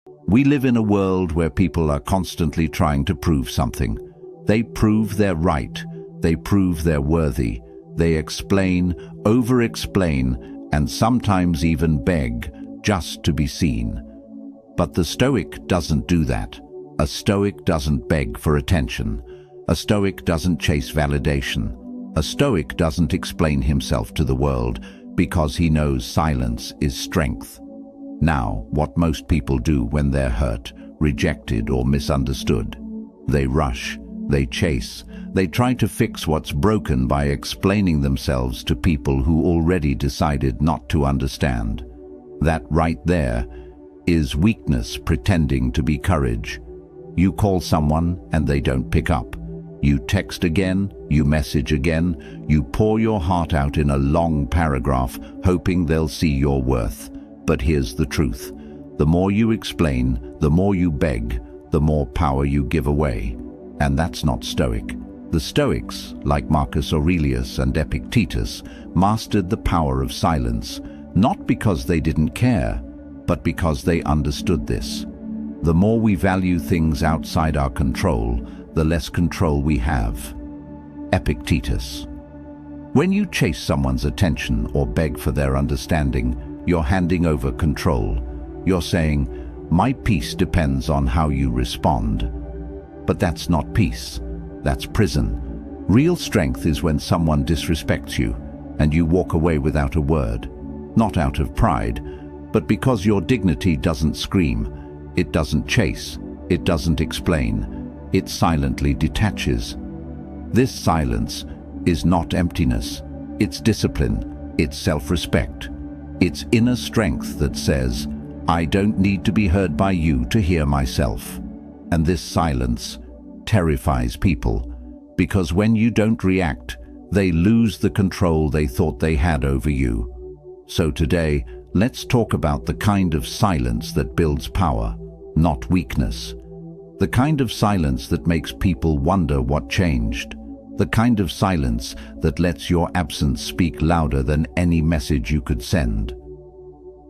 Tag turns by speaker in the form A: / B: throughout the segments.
A: We live in a world where people are constantly trying to prove something. They prove they're right. They prove they're worthy. They explain, over-explain, and sometimes even beg just to be seen. But the Stoic doesn't do that. A Stoic doesn't beg for attention. A Stoic doesn't chase validation. A Stoic doesn't explain himself to the world because he knows silence is strength. Now, what most people do when they're hurt, rejected, or misunderstood? They rush, they chase, they try to fix what's broken by explaining themselves to people who already decided not to understand. That right there is weakness pretending to be courage. You call someone and they don't pick up. You text again, you message again, you pour your heart out in a long paragraph, hoping they'll see your worth. But here's the truth. The more you explain, the more you beg, the more power you give away. And that's not Stoic. The Stoics, like Marcus Aurelius and Epictetus, mastered the power of silence, not because they didn't care, but because they understood this. The more we value things outside our control, the less control we have. Epictetus. When you chase someone's attention or beg for their understanding, you're handing over control. You're saying, "My peace depends on how you respond." But that's not peace. That's prison. Real strength is when someone disrespects you and you walk away without a word. Not out of pride, but because your dignity doesn't scream, it doesn't chase, it doesn't explain, it silently detaches. This silence is not emptiness, it's discipline, it's self-respect. It's inner strength that says, "I don't need to be heard by you to hear myself." And this silence terrifies people, because when you don't react, they lose the control they thought they had over you. So today, let's talk about the kind of silence that builds power, not weakness. The kind of silence that makes people wonder what changed. The kind of silence that lets your absence speak louder than any message you could send.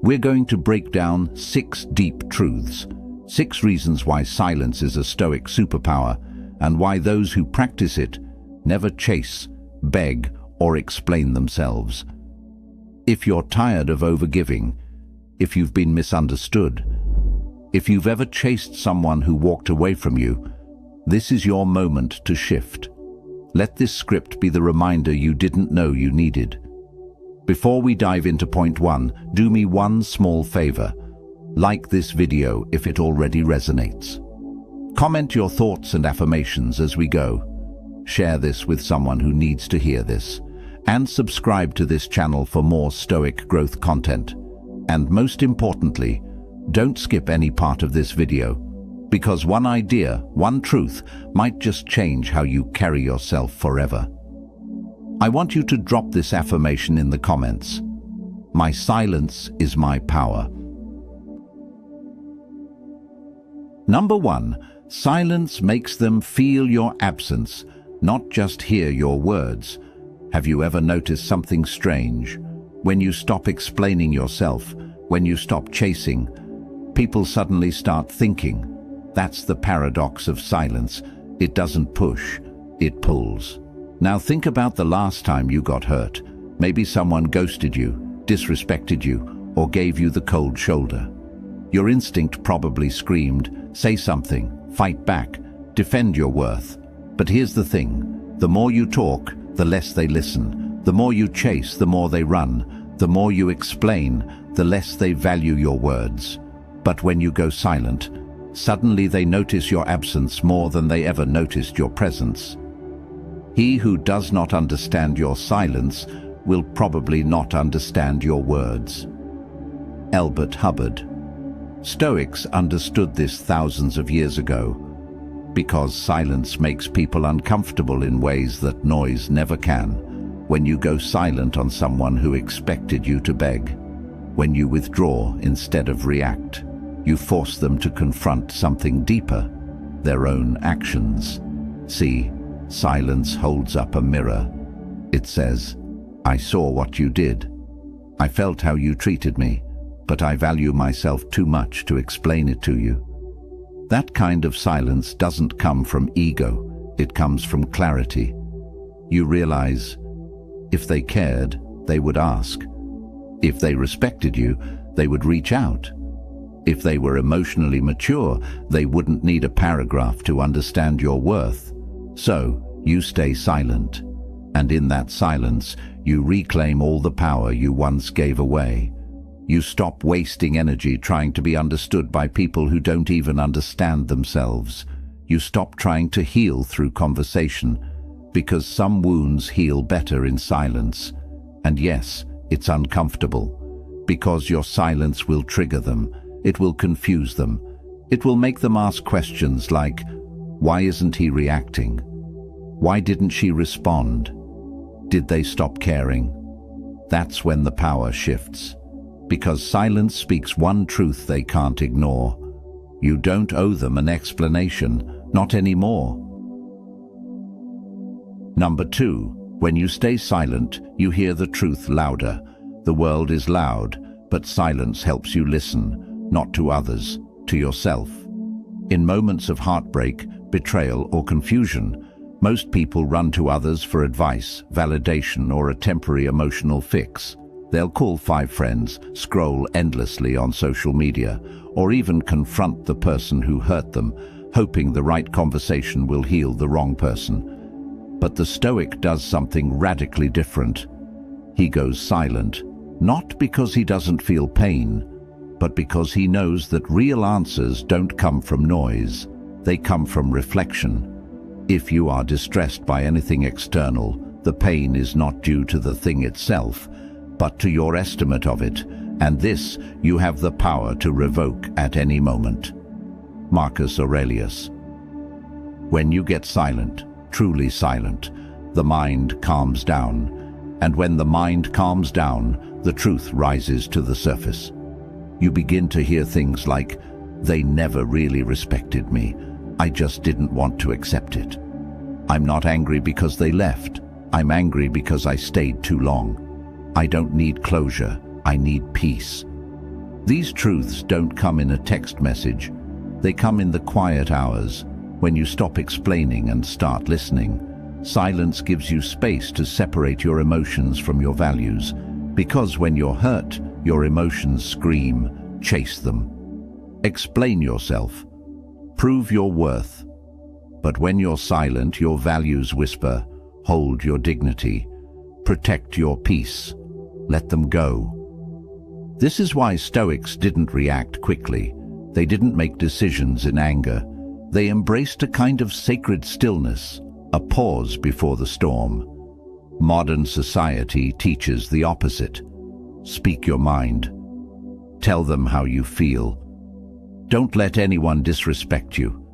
A: We're going to break down 6 deep truths, 6 reasons why silence is a Stoic superpower, and why those who practice it never chase, beg, or explain themselves. If you're tired of overgiving, if you've been misunderstood, if you've ever chased someone who walked away from you, this is your moment to shift. Let this script be the reminder you didn't know you needed. Before we dive into point 1, do me one small favor. Like this video if it already resonates. Comment your thoughts and affirmations as we go. Share this with someone who needs to hear this. And subscribe to this channel for more Stoic growth content. And most importantly, don't skip any part of this video, because one idea, one truth, might just change how you carry yourself forever. I want you to drop this affirmation in the comments. My silence is my power. Number 1, silence makes them feel your absence, not just hear your words. Have you ever noticed something strange? When you stop explaining yourself, when you stop chasing, people suddenly start thinking. That's the paradox of silence. It doesn't push, it pulls. Now think about the last time you got hurt. Maybe someone ghosted you, disrespected you, or gave you the cold shoulder. Your instinct probably screamed, say something, fight back, defend your worth. But here's the thing, the more you talk, the less they listen. The more you chase, the more they run. The more you explain, the less they value your words. But when you go silent, suddenly they notice your absence more than they ever noticed your presence. He who does not understand your silence will probably not understand your words. Albert Hubbard. Stoics understood this thousands of years ago, because silence makes people uncomfortable in ways that noise never can. When you go silent on someone who expected you to beg, when you withdraw instead of react, you force them to confront something deeper, their own actions. See, silence holds up a mirror. It says, I saw what you did. I felt how you treated me, but I value myself too much to explain it to you. That kind of silence doesn't come from ego, it comes from clarity. You realize, if they cared, they would ask. If they respected you, they would reach out. If they were emotionally mature, they wouldn't need a paragraph to understand your worth. So, you stay silent. And in that silence, you reclaim all the power you once gave away. You stop wasting energy trying to be understood by people who don't even understand themselves. You stop trying to heal through conversation, because some wounds heal better in silence. And yes, it's uncomfortable, because your silence will trigger them. It will confuse them. It will make them ask questions like, why isn't he reacting? Why didn't she respond? Did they stop caring? That's when the power shifts. Because silence speaks one truth they can't ignore. You don't owe them an explanation, not anymore. Number 2, when you stay silent, you hear the truth louder. The world is loud, but silence helps you listen, not to others, to yourself. In moments of heartbreak, betrayal, or confusion, most people run to others for advice, validation, or a temporary emotional fix. They'll call 5 friends, scroll endlessly on social media, or even confront the person who hurt them, hoping the right conversation will heal the wrong person. But the Stoic does something radically different. He goes silent, not because he doesn't feel pain, but because he knows that real answers don't come from noise, they come from reflection. If you are distressed by anything external, the pain is not due to the thing itself, but to your estimate of it, and this you have the power to revoke at any moment. Marcus Aurelius. When you get silent, truly silent, the mind calms down, and when the mind calms down, the truth rises to the surface. You begin to hear things like, they never really respected me, I just didn't want to accept it. I'm not angry because they left, I'm angry because I stayed too long. I don't need closure, I need peace. These truths don't come in a text message, they come in the quiet hours, when you stop explaining and start listening. Silence gives you space to separate your emotions from your values, because when you're hurt, your emotions scream, chase them. Explain yourself. Prove your worth. But when you're silent, your values whisper, hold your dignity. Protect your peace. Let them go. This is why Stoics didn't react quickly. They didn't make decisions in anger. They embraced a kind of sacred stillness, a pause before the storm. Modern society teaches the opposite. Speak your mind. Tell them how you feel. Don't let anyone disrespect you.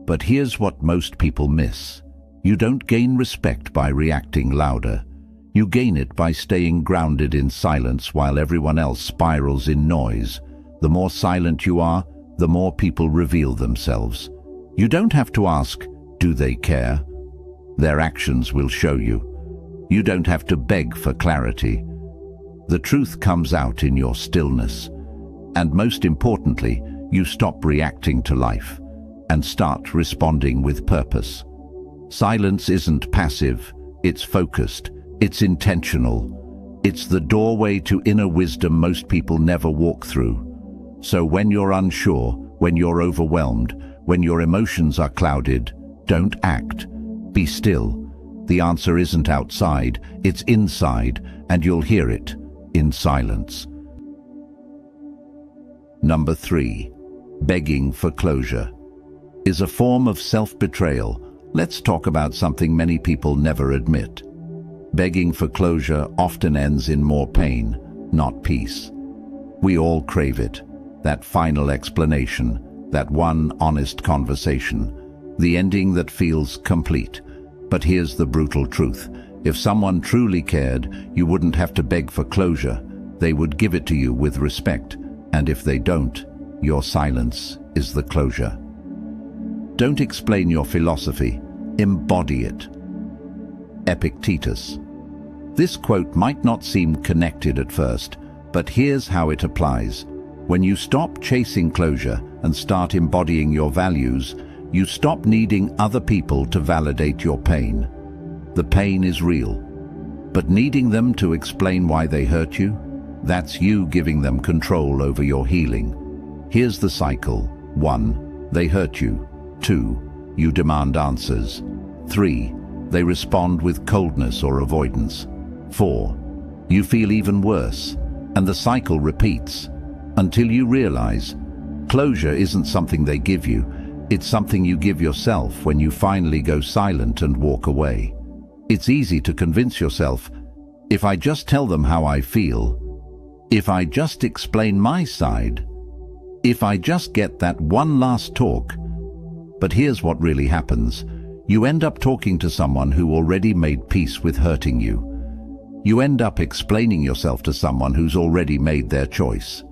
A: But here's what most people miss. You don't gain respect by reacting louder. You gain it by staying grounded in silence while everyone else spirals in noise. The more silent you are, the more people reveal themselves. You don't have to ask, do they care? Their actions will show you. You don't have to beg for clarity. The truth comes out in your stillness. And most importantly, you stop reacting to life and start responding with purpose. Silence isn't passive, it's focused, it's intentional. It's the doorway to inner wisdom most people never walk through. So when you're unsure, when you're overwhelmed, when your emotions are clouded, don't act. Be still. The answer isn't outside, it's inside, and you'll hear it in silence. Number 3. Begging for closure is a form of self-betrayal. Let's talk about something many people never admit. Begging for closure often ends in more pain, not peace. We all crave it. That final explanation, that one honest conversation, the ending that feels complete. But here's the brutal truth. If someone truly cared, you wouldn't have to beg for closure. They would give it to you with respect. And if they don't, your silence is the closure. Don't explain your philosophy, embody it. Epictetus. This quote might not seem connected at first, but here's how it applies. When you stop chasing closure and start embodying your values, you stop needing other people to validate your pain. The pain is real, but needing them to explain why they hurt you, that's you giving them control over your healing. Here's the cycle. 1. They hurt you. 2. You demand answers. 3. They respond with coldness or avoidance. 4. You feel even worse, and the cycle repeats until you realize closure isn't something they give you, it's something you give yourself when you finally go silent and walk away. It's easy to convince yourself, if I just tell them how I feel, if I just explain my side, if I just get that one last talk. But here's what really happens. You end up talking to someone who already made peace with hurting you. You end up explaining yourself to someone who's already made their choice.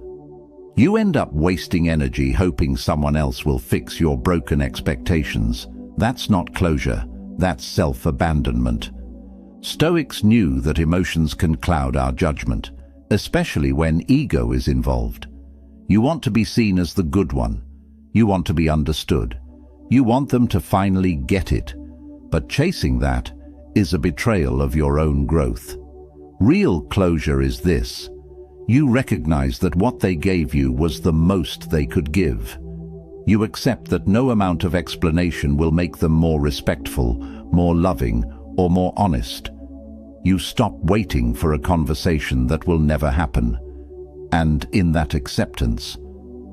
A: You end up wasting energy hoping someone else will fix your broken expectations. That's not closure, that's self-abandonment. Stoics knew that emotions can cloud our judgment, especially when ego is involved. You want to be seen as the good one. You want to be understood. You want them to finally get it. But chasing that is a betrayal of your own growth. Real closure is this. You recognize that what they gave you was the most they could give. You accept that no amount of explanation will make them more respectful, more loving, or more honest. You stop waiting for a conversation that will never happen. And in that acceptance,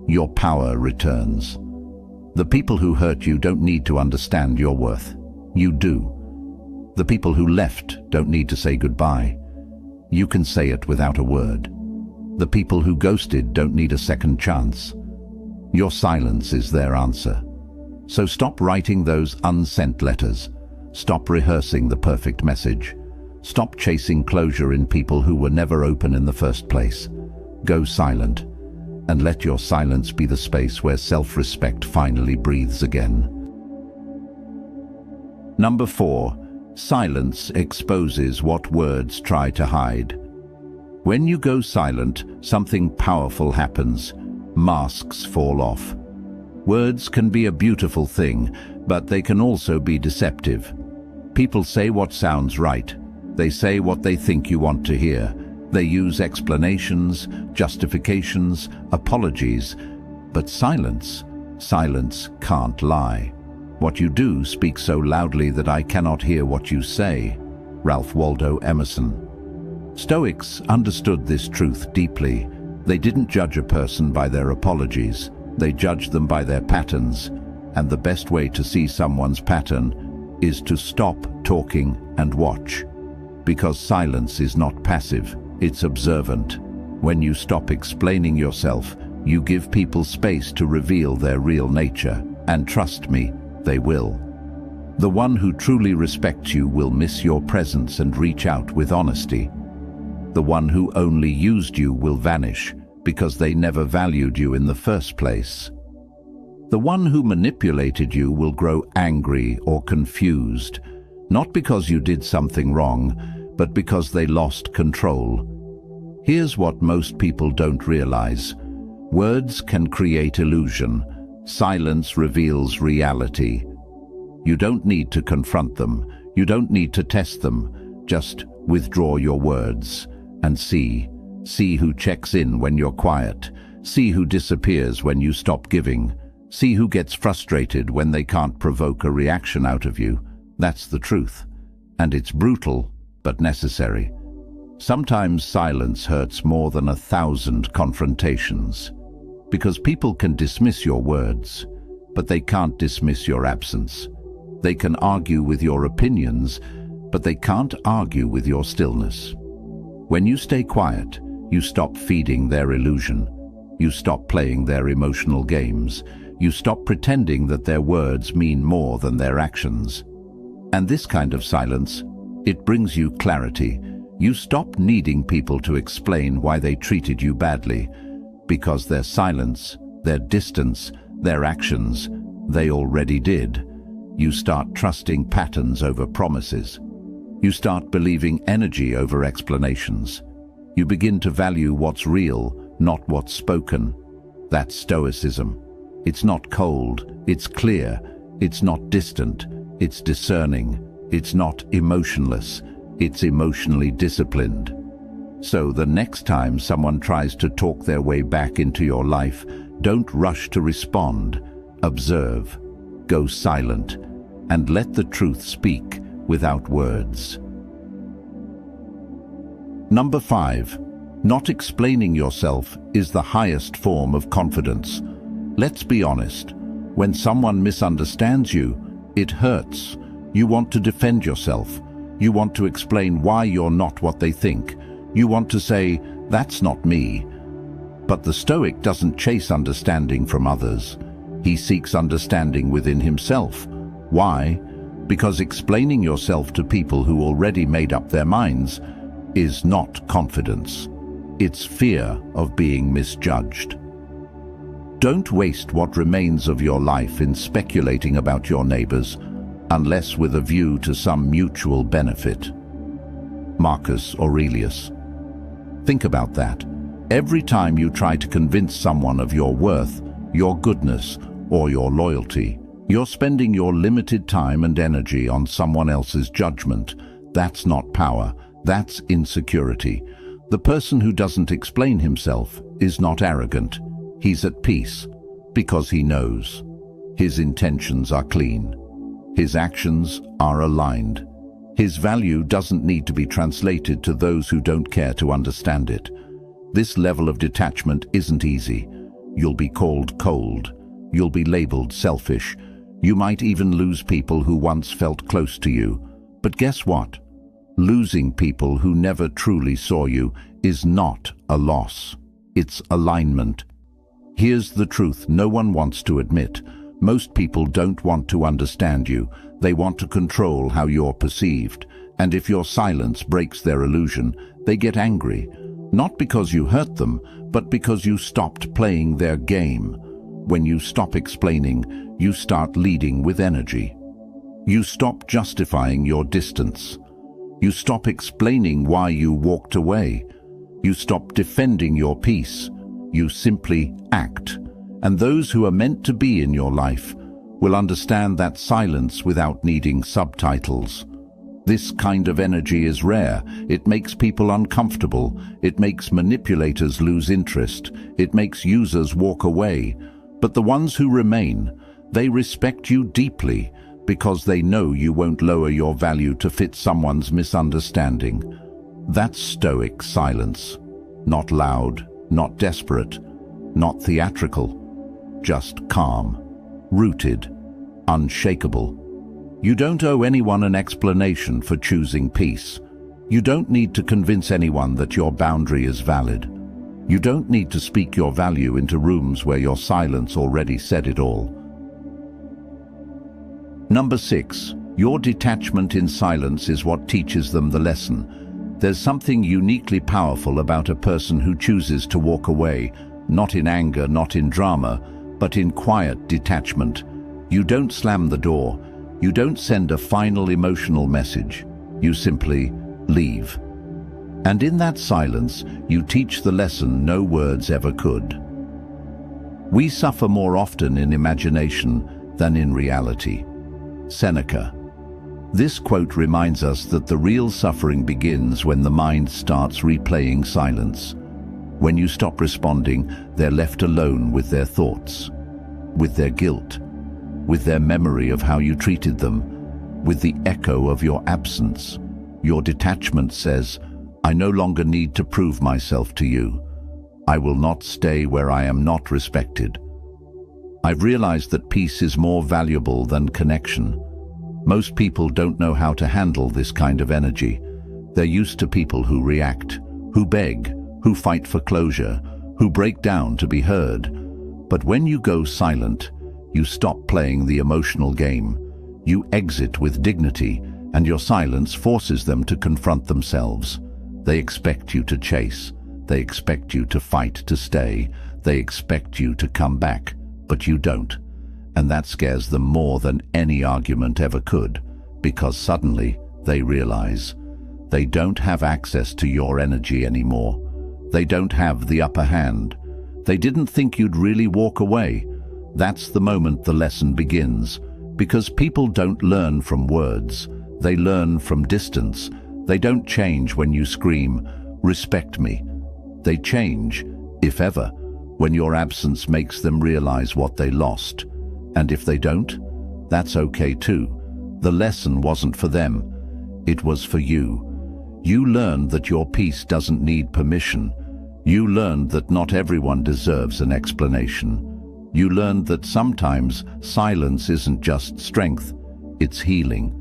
A: your power returns. The people who hurt you don't need to understand your worth. You do. The people who left don't need to say goodbye. You can say it without a word. The people who ghosted don't need a second chance. Your silence is their answer. So stop writing those unsent letters. Stop rehearsing the perfect message. Stop chasing closure in people who were never open in the first place. Go silent, and let your silence be the space where self-respect finally breathes again. Number 4. Silence exposes what words try to hide. When you go silent, something powerful happens. Masks fall off. Words can be a beautiful thing, but they can also be deceptive. People say what sounds right. They say what they think you want to hear. They use explanations, justifications, apologies. But silence can't lie. What you do speaks so loudly that I cannot hear what you say. Ralph Waldo Emerson. Stoics understood this truth deeply. They didn't judge a person by their apologies. They judged them by their patterns. And the best way to see someone's pattern is to stop talking and watch. Because silence is not passive, it's observant. When you stop explaining yourself, you give people space to reveal their real nature. And trust me, they will. The one who truly respects you will miss your presence and reach out with honesty. The one who only used you will vanish because they never valued you in the first place. The one who manipulated you will grow angry or confused, not because you did something wrong, but because they lost control. Here's what most people don't realize. Words can create illusion. Silence reveals reality. You don't need to confront them. You don't need to test them. Just withdraw your words and see. See who checks in when you're quiet. See who disappears when you stop giving. See who gets frustrated when they can't provoke a reaction out of you. That's the truth. And it's brutal, but necessary. Sometimes silence hurts more than 1,000 confrontations. Because people can dismiss your words, but they can't dismiss your absence. They can argue with your opinions, but they can't argue with your stillness. When you stay quiet, you stop feeding their illusion. You stop playing their emotional games. You stop pretending that their words mean more than their actions. And this kind of silence, it brings you clarity. You stop needing people to explain why they treated you badly, because their silence, their distance, their actions, they already did. You start trusting patterns over promises. You start believing energy over explanations. You begin to value what's real, not what's spoken. That's Stoicism. It's not cold, it's clear, it's not distant, it's discerning, it's not emotionless, it's emotionally disciplined. So the next time someone tries to talk their way back into your life, don't rush to respond. Observe, go silent, and let the truth speak without words. Number 5. Not explaining yourself is the highest form of confidence. Let's be honest. When someone misunderstands you, it hurts. You want to defend yourself. You want to explain why you're not what they think. You want to say, "That's not me." But the Stoic doesn't chase understanding from others. He seeks understanding within himself. Why? Because explaining yourself to people who already made up their minds is not confidence. It's fear of being misjudged. Don't waste what remains of your life in speculating about your neighbors, unless with a view to some mutual benefit. Marcus Aurelius. Think about that. Every time you try to convince someone of your worth, your goodness, or your loyalty, you're spending your limited time and energy on someone else's judgment. That's not power, that's insecurity. The person who doesn't explain himself is not arrogant. He's at peace, because he knows. His intentions are clean. His actions are aligned. His value doesn't need to be translated to those who don't care to understand it. This level of detachment isn't easy. You'll be called cold. You'll be labeled selfish. You might even lose people who once felt close to you. But guess what? Losing people who never truly saw you is not a loss. It's alignment. Here's the truth no one wants to admit. Most people don't want to understand you. They want to control how you're perceived. And if your silence breaks their illusion, they get angry. Not because you hurt them, but because you stopped playing their game. When you stop explaining, you start leading with energy. You stop justifying your distance. You stop explaining why you walked away. You stop defending your peace. You simply act. And those who are meant to be in your life will understand that silence without needing subtitles. This kind of energy is rare. It makes people uncomfortable. It makes manipulators lose interest. It makes users walk away. But the ones who remain, they respect you deeply, because they know you won't lower your value to fit someone's misunderstanding. That's Stoic silence. Not loud, not desperate, not theatrical. Just calm, rooted, unshakable. You don't owe anyone an explanation for choosing peace. You don't need to convince anyone that your boundary is valid. You don't need to speak your value into rooms where your silence already said it all. Number 6. Your detachment in silence is what teaches them the lesson. There's something uniquely powerful about a person who chooses to walk away, not in anger, not in drama, but in quiet detachment. You don't slam the door. You don't send a final emotional message. You simply leave. And in that silence, you teach the lesson no words ever could. We suffer more often in imagination than in reality. Seneca. This quote reminds us that the real suffering begins when the mind starts replaying silence. When you stop responding, they're left alone with their thoughts, with their guilt, with their memory of how you treated them, with the echo of your absence. Your detachment says, "I no longer need to prove myself to you. I will not stay where I am not respected." I've realized that peace is more valuable than connection. Most people don't know how to handle this kind of energy. They're used to people who react, who beg, who fight for closure, who break down to be heard. But when you go silent, you stop playing the emotional game. You exit with dignity, and your silence forces them to confront themselves. They expect you to chase. They expect you to fight to stay. They expect you to come back. But you don't. And that scares them more than any argument ever could, because suddenly they realize they don't have access to your energy anymore. They don't have the upper hand. They didn't think you'd really walk away. That's the moment the lesson begins. Because people don't learn from words. They learn from distance. They don't change when you scream, "Respect me." They change, if ever, when your absence makes them realize what they lost. And if they don't, that's okay too. The lesson wasn't for them. It was for you. You learned that your peace doesn't need permission. You learned that not everyone deserves an explanation. You learned that sometimes silence isn't just strength, it's healing.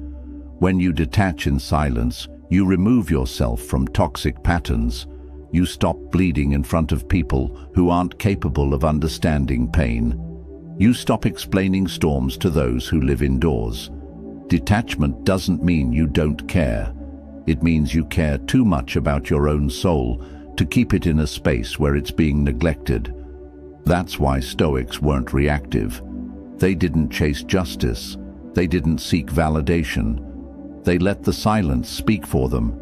A: When you detach in silence, you remove yourself from toxic patterns. You stop bleeding in front of people who aren't capable of understanding pain. You stop explaining storms to those who live indoors. Detachment doesn't mean you don't care. It means you care too much about your own soul to keep it in a space where it's being neglected. That's why Stoics weren't reactive. They didn't chase justice. They didn't seek validation. They let the silence speak for them.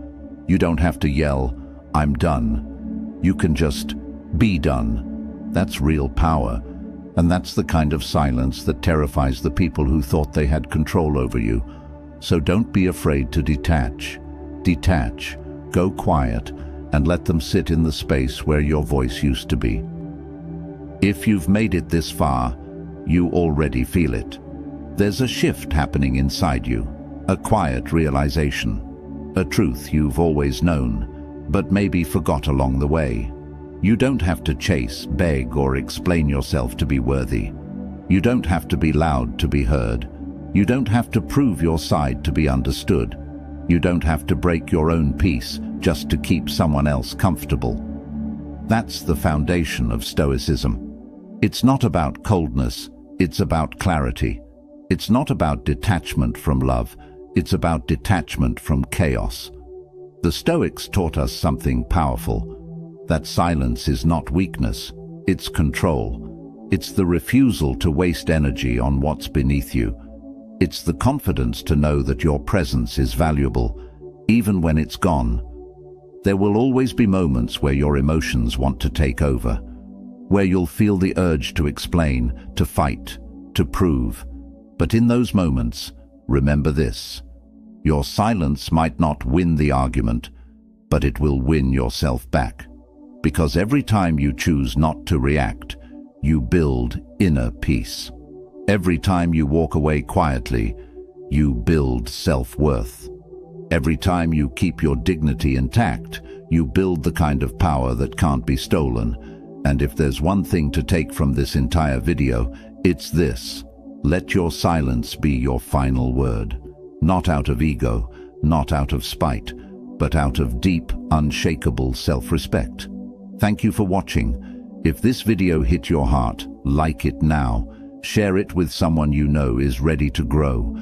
A: You don't have to yell, "I'm done." You can just be done. That's real power. And that's the kind of silence that terrifies the people who thought they had control over you. So don't be afraid to detach. Detach, go quiet, and let them sit in the space where your voice used to be. If you've made it this far, you already feel it. There's a shift happening inside you, a quiet realization, a truth you've always known, but maybe forgot along the way. You don't have to chase, beg, or explain yourself to be worthy. You don't have to be loud to be heard. You don't have to prove your side to be understood. You don't have to break your own peace just to keep someone else comfortable. That's the foundation of Stoicism. It's not about coldness, it's about clarity. It's not about detachment from love, it's about detachment from chaos. The Stoics taught us something powerful, that silence is not weakness, it's control. It's the refusal to waste energy on what's beneath you. It's the confidence to know that your presence is valuable, even when it's gone. There will always be moments where your emotions want to take over, where you'll feel the urge to explain, to fight, to prove. But in those moments, remember this: your silence might not win the argument, but it will win yourself back. Because every time you choose not to react, you build inner peace. Every time you walk away quietly, you build self-worth. Every time you keep your dignity intact, you build the kind of power that can't be stolen. And if there's one thing to take from this entire video, it's this: let your silence be your final word. Not out of ego, not out of spite, but out of deep, unshakable self-respect. Thank you for watching. If this video hit your heart, like it now. Share it with someone you know is ready to grow.